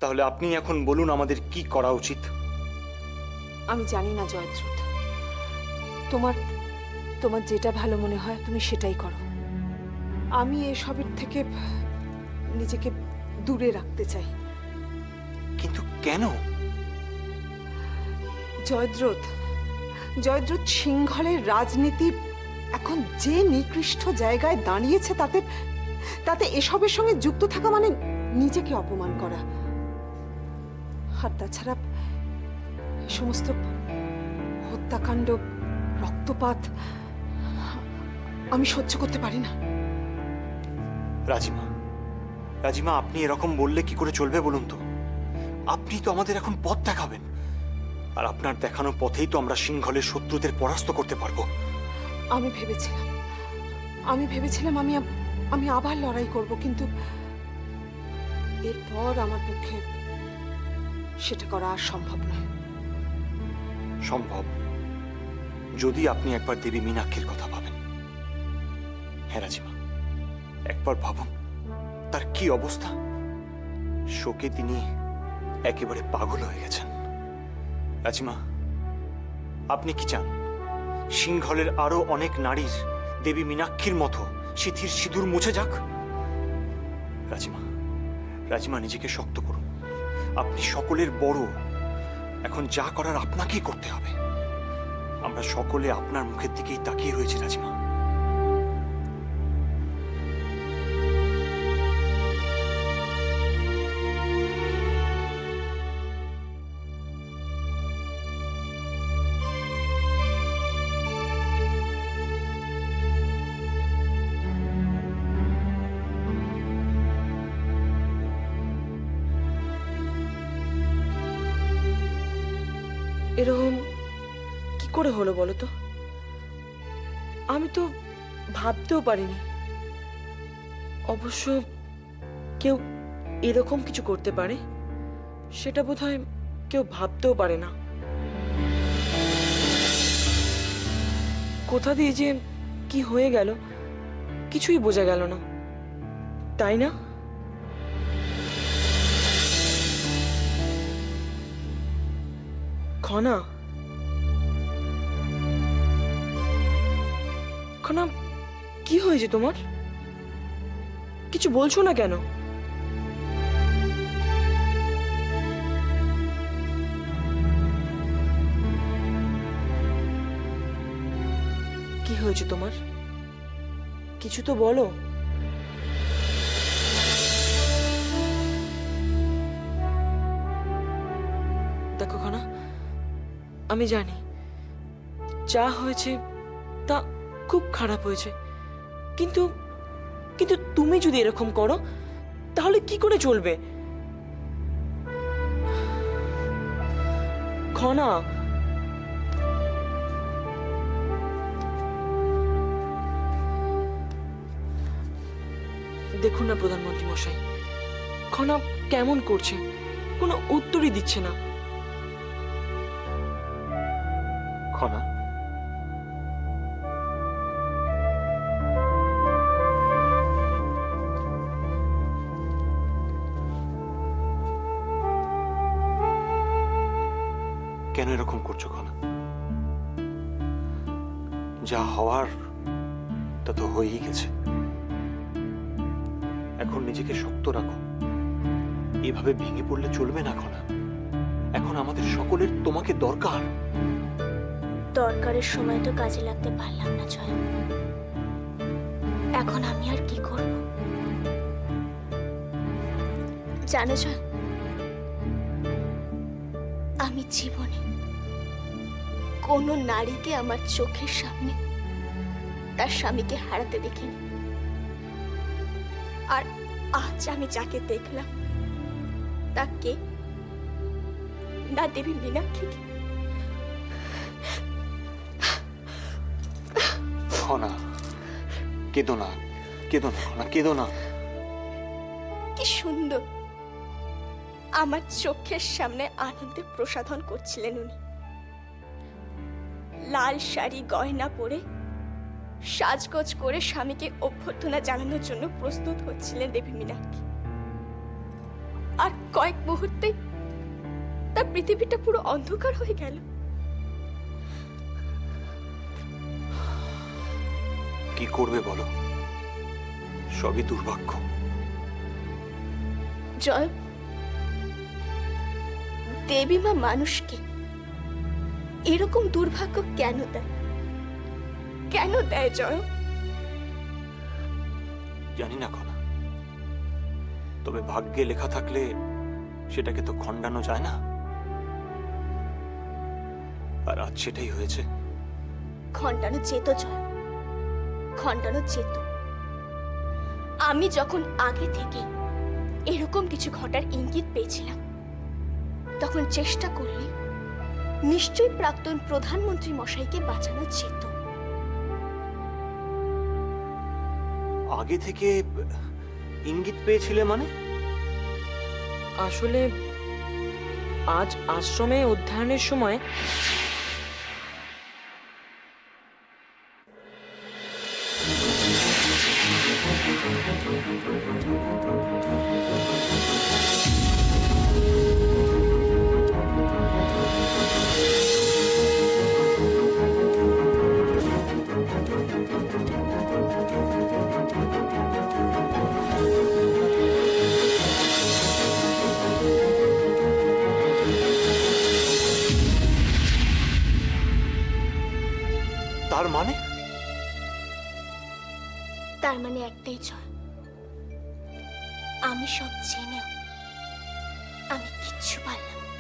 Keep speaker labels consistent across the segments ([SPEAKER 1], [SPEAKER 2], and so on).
[SPEAKER 1] তাহলে আপনি এখন বলুন আমাদের কি করা উচিত।
[SPEAKER 2] আমি জানি না জয়দ্রথ, তোমার তোমার যেটা ভালো মনে হয় তুমি সেটাই করো। আমি এসবের থেকে নিজেকে দূরে রাখতে চাই।
[SPEAKER 1] কিন্তু কেন?
[SPEAKER 2] জয়দ্রথ, জয়দ্রথ, সিংহলের রাজনীতি এখন যে নিকৃষ্ট জায়গায় দাঁড়িয়েছে তাতে তাতে এসবের সঙ্গে যুক্ত থাকা মানে নিজেকে অপমান করা। আর তাছাড়া সমস্ত হত্যাকাণ্ড, রক্তপাত আমি সহ্য করতে পারি না।
[SPEAKER 1] রাজিমা, রাজিমা, আপনি এরকম বললে কি করে চলবে বলুন তো? আপনি তো আমাদের এখন পথ দেখাবেন, আর আপনার দেখানো পথেই তো আমরা সিংহলের শত্রুদের পরাস্ত করতে পারবো।
[SPEAKER 2] আমি ভেবেছিলাম আমি আবার লড়াই করব, কিন্তু এরপর আমার পক্ষে সেটা করা আর সম্ভব নয়।
[SPEAKER 1] সম্ভব যদি আপনি একবার দেবী মীনাক্ষীর কথা ভাবেন। হ্যাঁ রাজিমা, একবার ভাবুন তার কি অবস্থা। শোকে তিনি একেবারে পাগল হয়ে গেছেন। রাজিমা, আপনি কি চান সিংহলের আরো অনেক নারীর দেবী মীনাক্ষীর মতো সিথির সিঁদুর মুছে যাক? রাজিমা, রাজিমা, নিজেকে শক্ত করুন। আপনি সকলের বড়, এখন যা করার আপনাকেই করতে হবে। আমরা সকলে আপনার মুখের দিকেই তাকিয়ে রয়েছি রাজিমা।
[SPEAKER 3] এরকম কি করে হলো বলো তো? আমি তো ভাবতেও পারিনি। অবশ্য কেউ এরকম কিছু করতে পারে সেটা বোধহয় কেউ ভাবতেও পারে না। কোথা দিয়ে যে কি হয়ে গেল কিছুই বোঝা গেল না, তাই না? খনা, খনা, কি হয়েছে তোমার? কিছু বলছো না কেন? কি হয়েছে তোমার? কিছু তো বলো। দেখো খনা, আমি জানি যা হয়েছে তা খুব খারাপ হয়েছে, কিন্তু কিন্তু তুমি যদি এরকম করো তাহলে কি করে চলবে? খনা, দেখুন না প্রধানমন্ত্রী মশাই, খনা কেমন করছে, কোনো উত্তরই দিচ্ছে না।
[SPEAKER 1] খনা, কেন এরকম করছো খনা? যা হওয়ার তা তো হয়েই গেছে। এখন নিজেকে শক্ত রাখো। এভাবে ভেঙে পড়লে চলবে না খনা। এখন আমাদের সকলের তোমাকে দরকার।
[SPEAKER 4] দরকারের সময় তো কাজে লাগতে পারলাম না জয়, এখন আমি আর কি করব? জানো জয়, আমি জীবনে কোনো নারীকে আমার চোখের সামনে তার স্বামীকে হারাতে দেখিনি, আর আজ আমি যাকে দেখলাম তাকে, না দেবী মীনাক্ষীকে।
[SPEAKER 1] খনা, কেঁদো না, কেঁদো না খনা, কেঁদো না।
[SPEAKER 4] কি সুন্দর আমার চোখের সামনে আনন্দে প্রসাধন করছিলেন উনি। লাল শাড়ি গয়না পরে সাজগোজ করে স্বামীকে অভ্যর্থনা জানানোর জন্য প্রস্তুত হচ্ছিলেন দেবী মীনাক্ষী। আর কয়েক মুহূর্তে তার পৃথিবীটা পুরো অন্ধকার হয়ে গেল।
[SPEAKER 1] কি করবে বলো? সবই দুর্ভাগ্য।
[SPEAKER 4] জয়, দেবী মা মানুষকে এরকম দুর্ভাগ্য কেন দেয়? কেন দেয় জয়?
[SPEAKER 1] জানি না কণা, তবে ভাগ্যে লেখা থাকলে সেটাকে তো খণ্ডানো যায় না। আর আজ সেটাই হয়েছে।
[SPEAKER 4] খণ্ডানো যেত জয়, খণ্ডানো যেত। আমি যখন আগে থেকে এরকম কিছু ঘটার ইঙ্গিত পেয়েছিলাম, তখন চেষ্টা করলে নিশ্চয়ই প্রাক্তন প্রধানমন্ত্রী মশাইকে বাঁচানো যেত।
[SPEAKER 1] আগে থেকে ইঙ্গিত পেয়েছিলে মানে?
[SPEAKER 3] আসলে আজ আশ্রমে অধ্যয়নের সময়
[SPEAKER 1] তার মানে?
[SPEAKER 4] তার মানে একটাই জয়, আমি সব জেনেও আমি কিচ্ছু পারলাম না,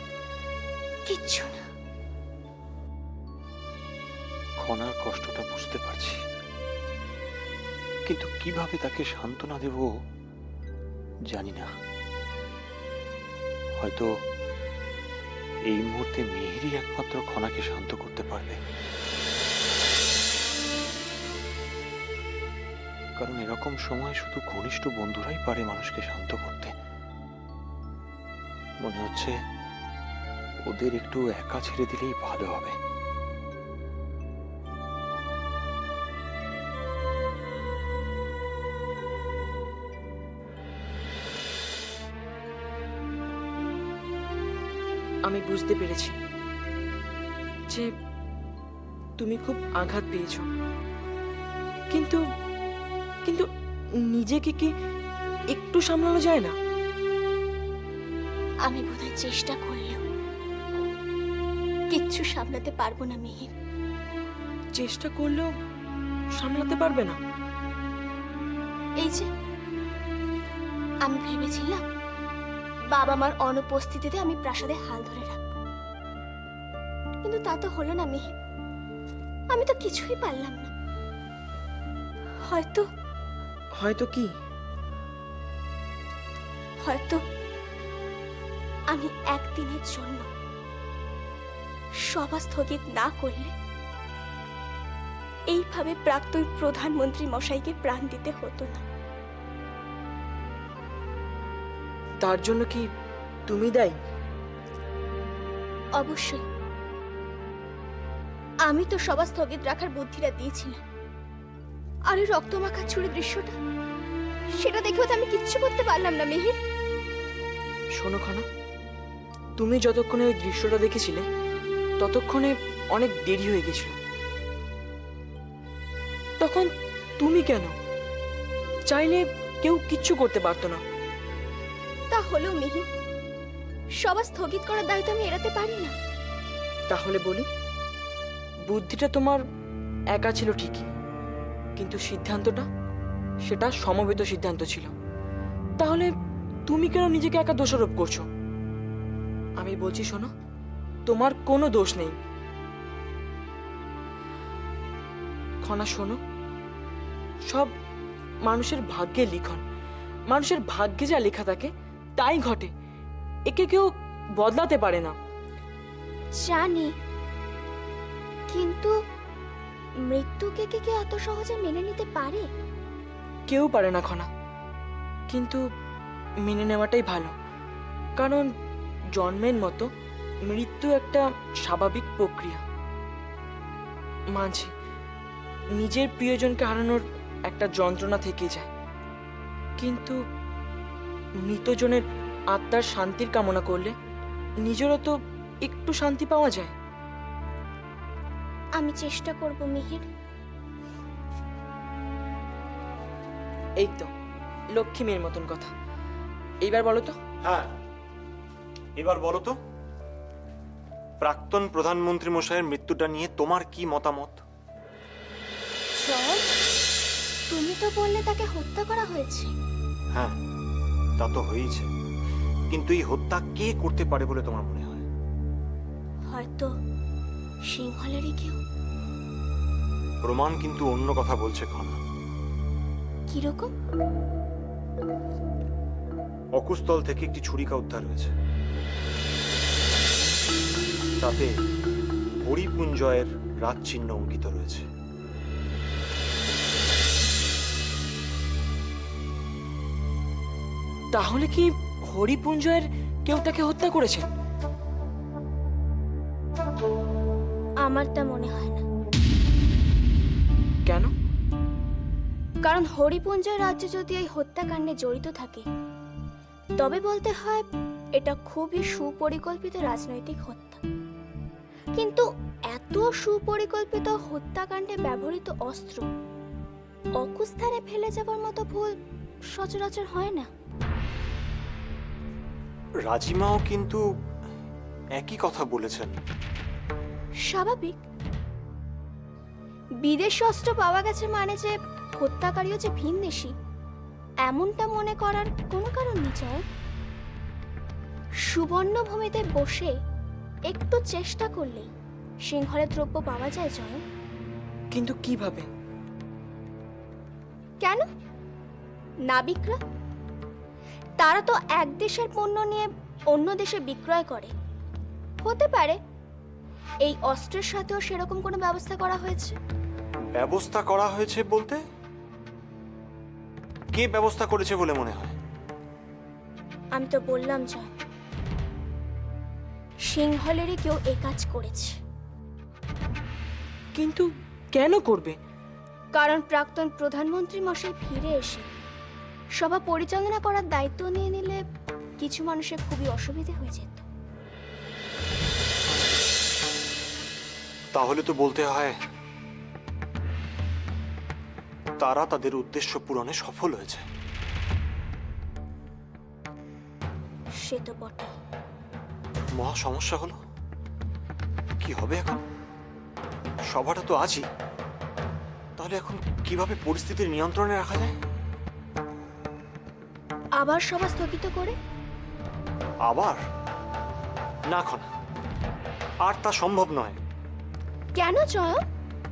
[SPEAKER 4] কিচ্ছু না।
[SPEAKER 1] খনার কষ্টটা বুঝতে পারছি, কিন্তু কিভাবে তাকে সান্ত্বনা দেব জানি না। হয়তো এই মুহূর্তে মিহিরই একমাত্র খনাকে শান্ত করতে পারবে। কারণ এরকম সময় শুধু ঘনিষ্ঠ বন্ধুরাই পারে মানুষকে শান্ত করতে। মনে হচ্ছে ওদের একটু একা ছেড়ে দিলেই ভালো হবে।
[SPEAKER 3] আমি বুঝতে পেরেছি যে তুমি খুব আঘাত পেয়েছ, কিন্তু কিন্তু নিজেকে কি একটু সামলানো যায় না?
[SPEAKER 4] আমি বোধহয় চেষ্টা করলেও কিচ্ছু সামলাতে পারবো না মিহির।
[SPEAKER 3] চেষ্টা করলেও সামলাতে পারবে না?
[SPEAKER 4] এই যে আমি ভেবেছিলাম বাবা মার অনুপস্থিতিতে আমি প্রাসাদে হাল ধরে রাখবো, কিন্তু তা তো হলো না মিহির। আমি তো কিছুই পারলাম না। হয়তো
[SPEAKER 3] হয়তো কি?
[SPEAKER 4] হয়তো আমি একদিনের জন্য সভা স্থগিত না করলে এইভাবে প্রাক্তন প্রধানমন্ত্রী মশাইকে প্রাণ দিতে হতো না।
[SPEAKER 3] তার জন্য কি তুমি দায়ী?
[SPEAKER 4] অবশ্যই। আমি তো সভা স্থগিত রাখার বুদ্ধিটা দিয়েছিলাম, আর ওই রক্তমাখা ছুরি দৃশ্যটা, সেটা দেখেও তো আমি কিচ্ছু করতে পারলাম না মিহির।
[SPEAKER 3] শোনো খানা, তুমি যতক্ষণে ওই দৃশ্যটা দেখেছিলে ততক্ষণে অনেক দেরি হয়ে গেছিল। তখন তুমি কেন? চাইলে কেউ কিচ্ছু করতে পারতো না।
[SPEAKER 4] তা হলেও মিহির, সভা স্থগিত করার দায়িত্ব আমি এড়াতে পারি না।
[SPEAKER 3] তাহলে বলি, বুদ্ধিটা তোমার একা ছিল ঠিকই, কিন্তু সিদ্ধান্তটা সেটা সমবেত সিদ্ধান্ত ছিল। তাহলে তুমি কেন নিজেকে একা দোষারোপ করছো? আমি বলছি শোনো, তোমার কোনো দোষ নেই। খনা শোনো, সব মানুষের ভাগ্যে লিখন। মানুষের ভাগ্যে যা লেখা থাকে তাই ঘটে, একে কেউ বদলাতে পারে না।
[SPEAKER 4] জানি, কিন্তু মৃত্যুকে কে কেউ এত সহজে মেনে নিতে পারে?
[SPEAKER 3] কেউ পারে না খনা, কিন্তু মেনে নেওয়াটাই ভালো। কারণ জন্মের মতো মৃত্যু একটা স্বাভাবিক প্রক্রিয়া। মানছি, নিজের প্রিয়জনকে হারানোর একটা যন্ত্রণা থেকে যায়, কিন্তু মৃতজনের আত্মার শান্তির কামনা করলে নিজেরও তো একটু শান্তি পাওয়া যায়।
[SPEAKER 4] আমি চেষ্টা করব মিহির।
[SPEAKER 3] এই তো লক্ষ্মী মেয়ের মতন কথা। এইবার বলো তো।
[SPEAKER 1] হ্যাঁ, এবার বলো তো, প্রাক্তন প্রধানমন্ত্রী মশাইয়ের মৃত্যুটা নিয়ে তোমার কি মতামত?
[SPEAKER 4] জয়, তুমি তো বললে তাকে হত্যা করা হয়েছে।
[SPEAKER 1] হ্যাঁ, তা তো হয়েছে, কিন্তু এই হত্যা কে করতে পারে বলে তোমার মনে হয়?
[SPEAKER 4] হয়তো সিংহলেরই কেউ।
[SPEAKER 1] প্রমাণ কিন্তু অন্য কথা বলছে খনা।
[SPEAKER 4] কিরকম?
[SPEAKER 1] অকুস্থল থেকে একটি ছুরিকা উদ্ধার হয়েছে, তাতে হরিপুঞ্জয়ের রাত চিহ্ন অঙ্কিত রয়েছে।
[SPEAKER 3] তাহলে কি হরিপুঞ্জয়ের কেউ তাকে হত্যা করেছে?
[SPEAKER 4] আমার তা মনে হয় না।
[SPEAKER 3] কেন?
[SPEAKER 4] কারণ হরিপুঞ্জয় রাজ্য যদি এই হত্যাকাণ্ডে জড়িত থাকে, তবে বলতে হয় এটা খুবই সুপরিকল্পিত রাজনৈতিক হত্যা। কিন্তু এত সুপরিকল্পিত হত্যাকাণ্ডে ব্যবহৃত অস্ত্র অকুস্থানে ফেলে যাবার মতো ভুল সচরাচর হয় না।
[SPEAKER 1] রাজিমাও কিন্তু একই কথা বলেছেন।
[SPEAKER 4] স্বাভাবিক। বিদেশি অস্ত্র পাওয়া গেছে মানে যে হত্যাকারীও যে ভিনদেশী, এমনটা মনে করার কোনো কারণ নেই জয়। সুবর্ণভূমিতে বসে একটু চেষ্টা করলেই সিংহলের দ্রব্য পাওয়া যায় জয়।
[SPEAKER 3] কিন্তু কিভাবে?
[SPEAKER 4] কেন? নাবিকরা, তারা তো এক দেশের পণ্য নিয়ে অন্য দেশে বিক্রয় করে। হতে পারে এই অস্ত্রের সাথেও সেরকম কোনো ব্যবস্থা করা হয়েছে।
[SPEAKER 1] ব্যবস্থা করা হয়েছে বলতে কে ব্যবস্থা করেছে বলে মনে হয়?
[SPEAKER 4] আমি তো বললাম জয়, সিংহলেরই কেউ এ কাজ করেছে।
[SPEAKER 3] কিন্তু কেন করবে?
[SPEAKER 4] কারণ প্রাক্তন প্রধানমন্ত্রী মশাই ফিরে এসে সভা পরিচালনা করার দায়িত্ব নিয়ে নিলে কিছু মানুষের খুবই অসুবিধে হয়ে যেত।
[SPEAKER 1] তাহলে তো বলতে হয় তারা তাদের উদ্দেশ্য পূরণে সফল হয়েছে।
[SPEAKER 4] সে তো বটে।
[SPEAKER 1] মহা সমস্যা হলো, কি হবে এখন? সভাটা তো আজই, তাহলে এখন কিভাবে পরিস্থিতির নিয়ন্ত্রণে রাখা যায়?
[SPEAKER 4] আবার সভা স্থগিত করে?
[SPEAKER 1] আবার না খনা, আর তা সম্ভব নয়।
[SPEAKER 4] কেন জয়?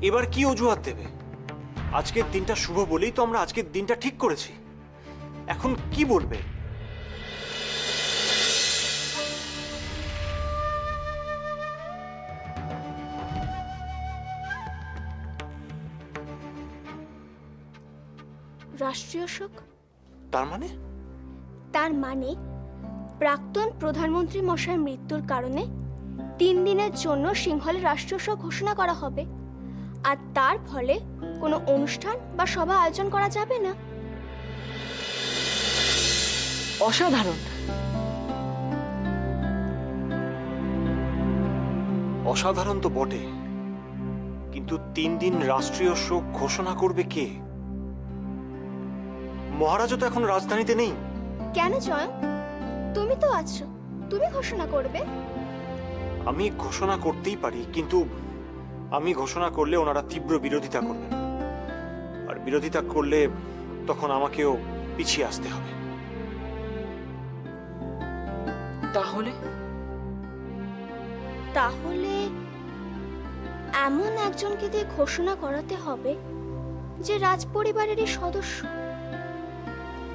[SPEAKER 1] এবার কি অজুহাত দেবে? আজকের দিনটা শুভ বলেই তো আমরা আজকের দিনটা ঠিক করেছি। এখন কি বলবে?
[SPEAKER 4] রাষ্ট্রীয় শোক?
[SPEAKER 1] তার মানে?
[SPEAKER 4] তার মানে প্রাক্তন প্রধানমন্ত্রী মশাইয়ের মৃত্যুর কারণে 3 দিনের জন্য সিংহলে রাষ্ট্রীয় শোক ঘোষণা করা হবে, আর তার ফলে কোনো অনুষ্ঠান বা সভা আয়োজন করা যাবে না।
[SPEAKER 3] অসাধারণ।
[SPEAKER 1] অসাধারণ তো বটে, কিন্তু 3 দিন রাষ্ট্রীয় শোক ঘোষণা করবে কে? মহারাজও তো এখন রাজধানীতে নেই।
[SPEAKER 4] কেন জয়? তুমি তো আছো, তুমি ঘোষণা করবে।
[SPEAKER 1] আমি ঘোষণা করতেই পারি, কিন্তু আমি ঘোষণা করলে ওনারা তীব্র বিরোধিতা করবেন, আর বিরোধিতা করলে তখন আমাকেও পিছিয়ে আসতে হবে।
[SPEAKER 3] তাহলে?
[SPEAKER 4] তাহলে এমন একজনকে দিয়ে ঘোষণা করাতে হবে যে রাজপরিবারেরই সদস্য,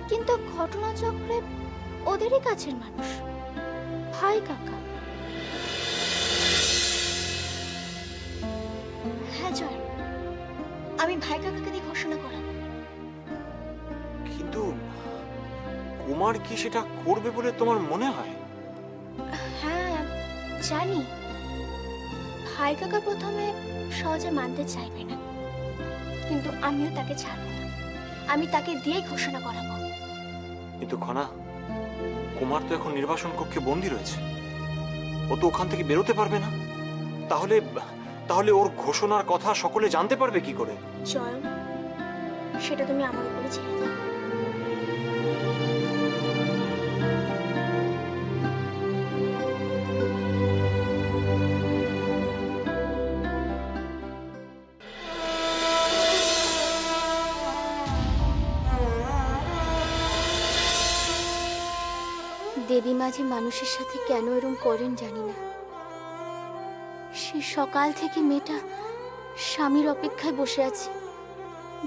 [SPEAKER 4] কিন্তু ঘটনাচক্রে ওদেরই কাছের মানুষ, ভাই কাকা। হ্যাঁ জয়, আমি ভাই কাকাকে দিয়ে ঘোষণা করাবো।
[SPEAKER 1] কিন্তু কুমার কি সেটা করবে বলে তোমার মনে হয়?
[SPEAKER 4] হ্যাঁ জানি, ভাই কাকা প্রথমে সহজে মানতে চাইবে না, কিন্তু আমিও তাকে ছাড়বো না। আমি তাকে দিয়েই ঘোষণা করাবো।
[SPEAKER 1] কিন্তু খনা, কুমার তো এখন নির্বাসন কক্ষে বন্দী রয়েছে, ও তো ওখান থেকে বেরোতে পারবে না। তাহলে তাহলে ওর ঘোষণার কথা সকলে জানতে পারবে কি করে?
[SPEAKER 4] চয়ন, সেটা তুমি আমার উপরে ছেড়ে দাও। দেবী মাঝে মানুষের সাথে কেন এরম করেন জানি না। সে সকাল থেকে মেয়েটা স্বামীর অপেক্ষায় বসে আছে,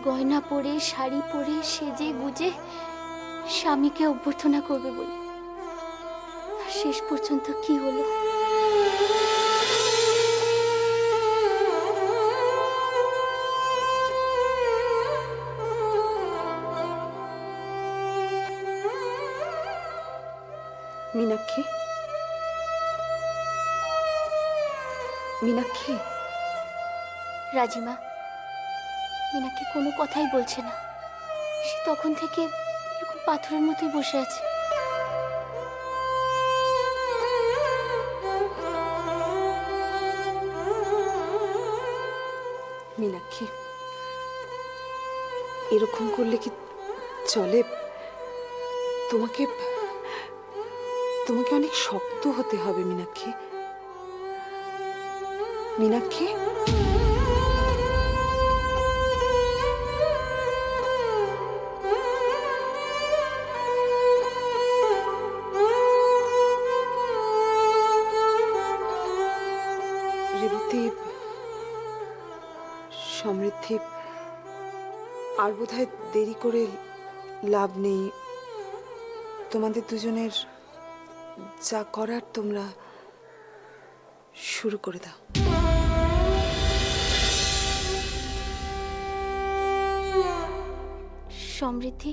[SPEAKER 4] গয়না পরে শাড়ি পরে সেজে গুজে স্বামীকে অভ্যর্থনা করবে বলে। আর শেষ পর্যন্ত কি হলো?
[SPEAKER 2] মীনাক্ষী, মীনাক্ষী,
[SPEAKER 4] রাজিমা, মীনাক্ষী কোনো কথাই বলছে না। সে তখন থেকে এরকম পাথরের মতোই বসে আছে।
[SPEAKER 2] মীনাক্ষী, এরকম করলে কি চলে? তোমাকে তোমাকে অনেক শক্ত হতে হবে মীনাক্ষী। মীনাক্ষী, রেবতী, সমৃদ্ধি, আর বোধহয় দেরি করে লাভ নেই। তোমাদের দুজনের যা করার তোমরা শুরু করে দাও।
[SPEAKER 4] সমৃদ্ধি,